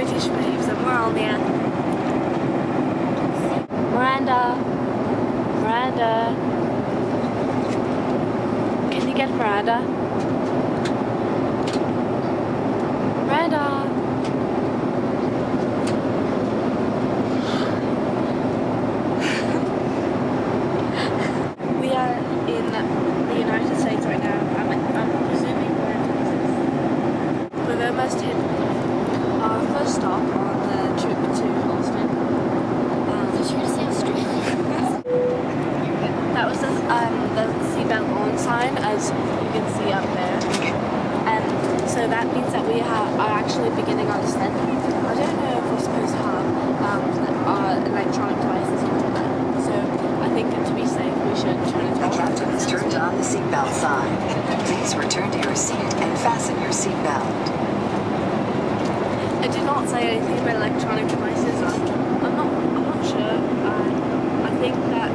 British babes and we're on there. Miranda. Miranda. Can you get Miranda? Miranda. We are in the United States right now. I'm presuming we're in Texas. We've almost hit our first stop on the trip to Austin. Did you say Australia? That was the seatbelt on sign, as you can see up there. And so that means that we are actually beginning our descent. I don't know if we're supposed to have electronic devices on that. So I think to be safe, we should turn it The off. captain has turned on the seatbelt sign. Please return to your seat and fasten your seatbelt. I did not say anything about electronic devices. I'm not sure. I think that